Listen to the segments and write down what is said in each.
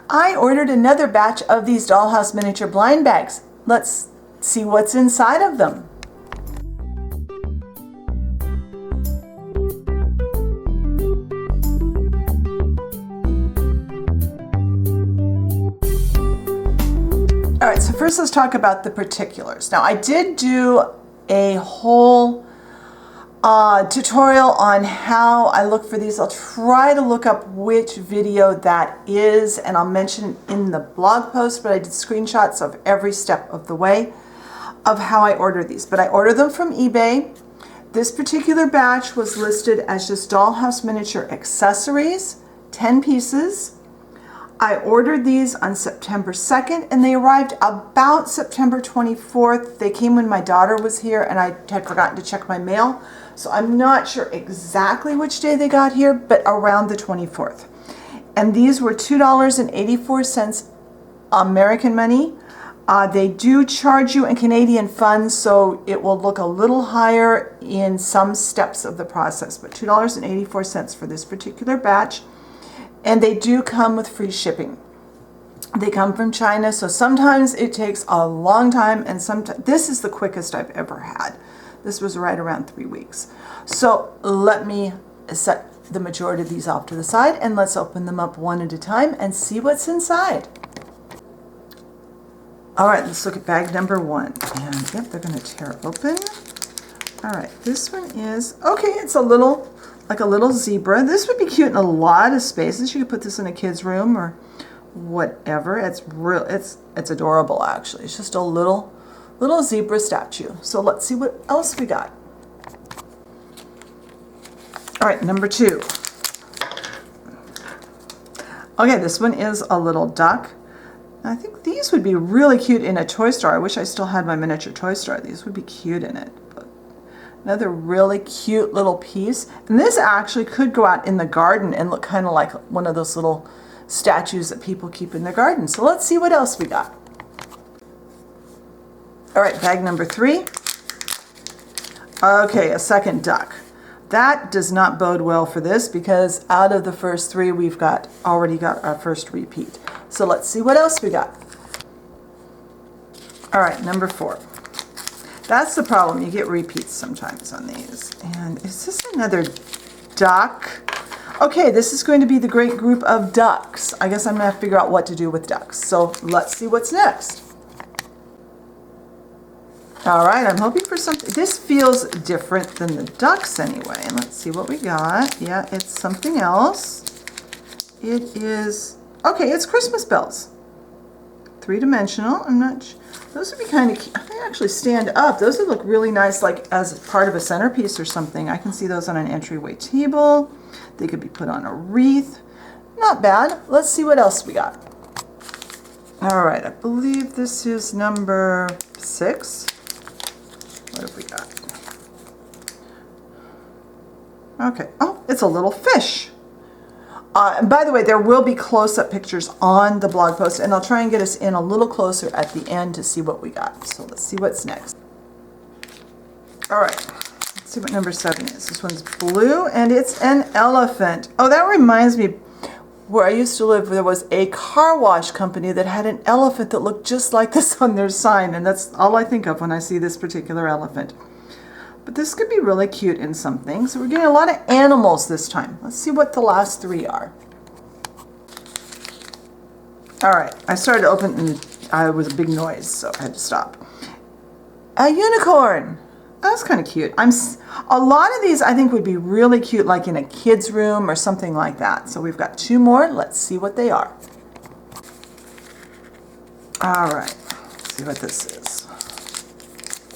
I ordered another batch of these Dollhouse Miniature blind bags. Let's see what's inside of them. All right, so first let's talk about the particulars. Now I did do a whole tutorial on how I look for these. I'll try to look up which video that is, and I'll mention it in the blog post, but I did screenshots of every step of the way of how I order these. But I ordered them from eBay. This particular batch was listed as just Dollhouse Miniature accessories, 10 pieces. I ordered these on September 2nd and they arrived about September 24th. They came when my daughter was here and I had forgotten to check my mail. So I'm not sure exactly which day they got here, but around the 24th. And these were $2.84 American money. They do charge you in Canadian funds, so it will look a little higher in some steps of the process, but $2.84 for this particular batch. And they do come with free shipping. They come from China, so sometimes it takes a long time, and sometimes this is the quickest I've ever had. This was right around 3 weeks. So let me set the majority of these off to the side and let's open them up one at a time and see what's inside. All right, let's look at bag number 1. And yep, they're gonna tear open. All right, this one is, okay, it's a little, like a little zebra. This would be cute in a lot of spaces. You could put this in a kid's room or whatever. It's real, it's adorable actually. It's just a little zebra statue. So let's see what else we got. All right, number 2. Okay, this one is a little duck. I think these would be really cute in a toy store. I wish I still had my miniature toy store. These would be cute in it. But another really cute little piece. And this actually could go out in the garden and look kind of like one of those little statues that people keep in their garden. So let's see what else we got. All right, bag number 3. Okay, a second duck. That does not bode well for this because out of the first 3, we've already got our first repeat. So let's see what else we got. All right, number 4. That's the problem. You get repeats sometimes on these. And is this another duck? Okay, this is going to be the great group of ducks. I guess I'm going to have to figure out what to do with ducks. So let's see what's next. All right, I'm hoping for something. This feels different than the ducks anyway. Let's see what we got. Yeah, it's something else. It is, okay, it's Christmas bells. 3-dimensional. I'm not sure. Those would be kind of cute. They actually stand up. Those would look really nice, like as part of a centerpiece or something. I can see those on an entryway table. They could be put on a wreath. Not bad. Let's see what else we got. All right, I believe this is number 6. What have we got? Okay. Oh, it's a little fish. And by the way, there will be close-up pictures on the blog post, and I'll try and get us in a little closer at the end to see what we got. So let's see what's next. All right. Let's see what number 7 is. This one's blue, and it's an elephant. Oh, that reminds me, where I used to live, there was a car wash company that had an elephant that looked just like this on their sign, and that's all I think of when I see this particular elephant. But this could be really cute in something. So we're getting a lot of animals this time. Let's see what the last 3 are. All right, I started to open and it was a big noise, so I had to stop. A unicorn. That's kind of cute. A lot of these I think would be really cute, like in a kid's room or something like that. So we've got 2 more. Let's see what they are. All right, let's see what this is.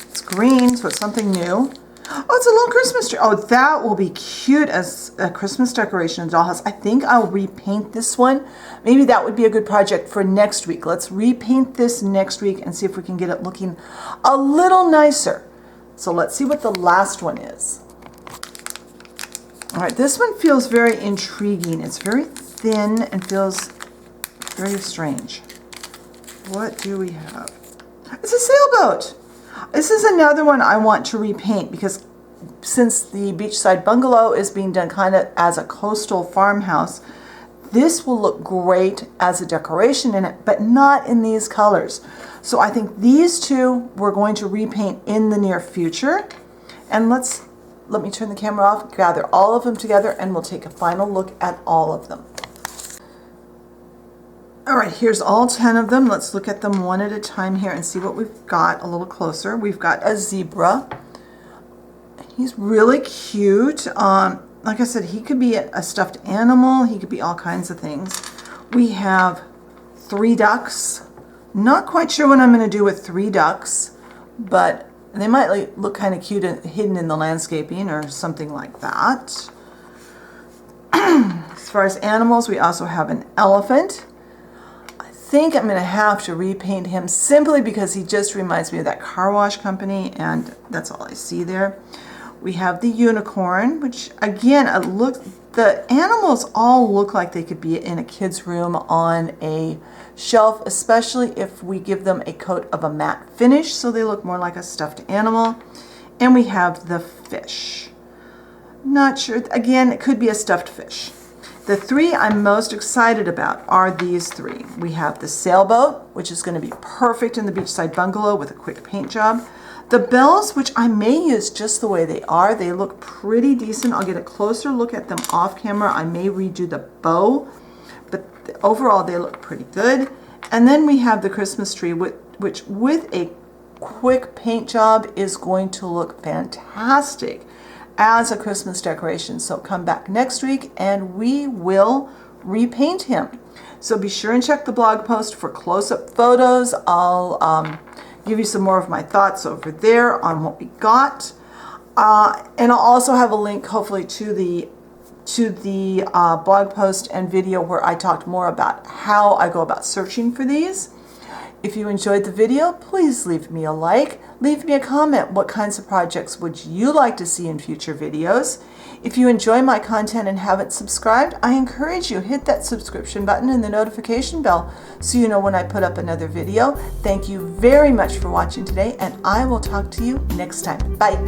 It's green, so it's something new. Oh, it's a little Christmas tree. Oh, that will be cute as a Christmas decoration in Dollhouse. I think I'll repaint this one. Maybe that would be a good project for next week. Let's repaint this next week and see if we can get it looking a little nicer. So let's see what the last one is. All right, this one feels very intriguing. It's very thin and feels very strange. What do we have? It's a sailboat. This is another one I want to repaint because since the beachside bungalow is being done kind of as a coastal farmhouse, This will look great as a decoration in it, but not in these colors. So I think these two we're going to repaint in the near future. And let me turn the camera off, gather all of them together, and we'll take a final look at all of them. All right, here's all 10 of them. Let's look at them one at a time here and see what we've got a little closer. We've got a zebra. He's really cute. Like I said, he could be a stuffed animal. He could be all kinds of things. We have 3 ducks. Not quite sure what I'm going to do with 3 ducks, but they might look kind of cute hidden in the landscaping or something like that. As far as animals, we also have an elephant. I think I'm going to have to repaint him simply because he just reminds me of that car wash company, and that's all I see there. We have the unicorn, which again, the animals all look like they could be in a kid's room on a shelf, especially if we give them a coat of a matte finish so they look more like a stuffed animal. And we have the fish. Not sure, again, it could be a stuffed fish. The 3 I'm most excited about are these 3. We have the sailboat, which is going to be perfect in the beachside bungalow with a quick paint job. The bells, which I may use just the way they are, they look pretty decent. I'll get a closer look at them off camera. I may redo the bow, but overall they look pretty good. And then we have the Christmas tree, which with a quick paint job is going to look fantastic as a Christmas decoration. So come back next week and we will repaint him. So be sure and check the blog post for close-up photos. I'll give you some more of my thoughts over there on what we got. And I'll also have a link hopefully to the blog post and video where I talked more about how I go about searching for these. If you enjoyed the video, please leave me a like, leave me a comment. What kinds of projects would you like to see in future videos? If you enjoy my content and haven't subscribed, I encourage you, hit that subscription button and the notification bell so you know when I put up another video. Thank you very much for watching today, and I will talk to you next time. Bye.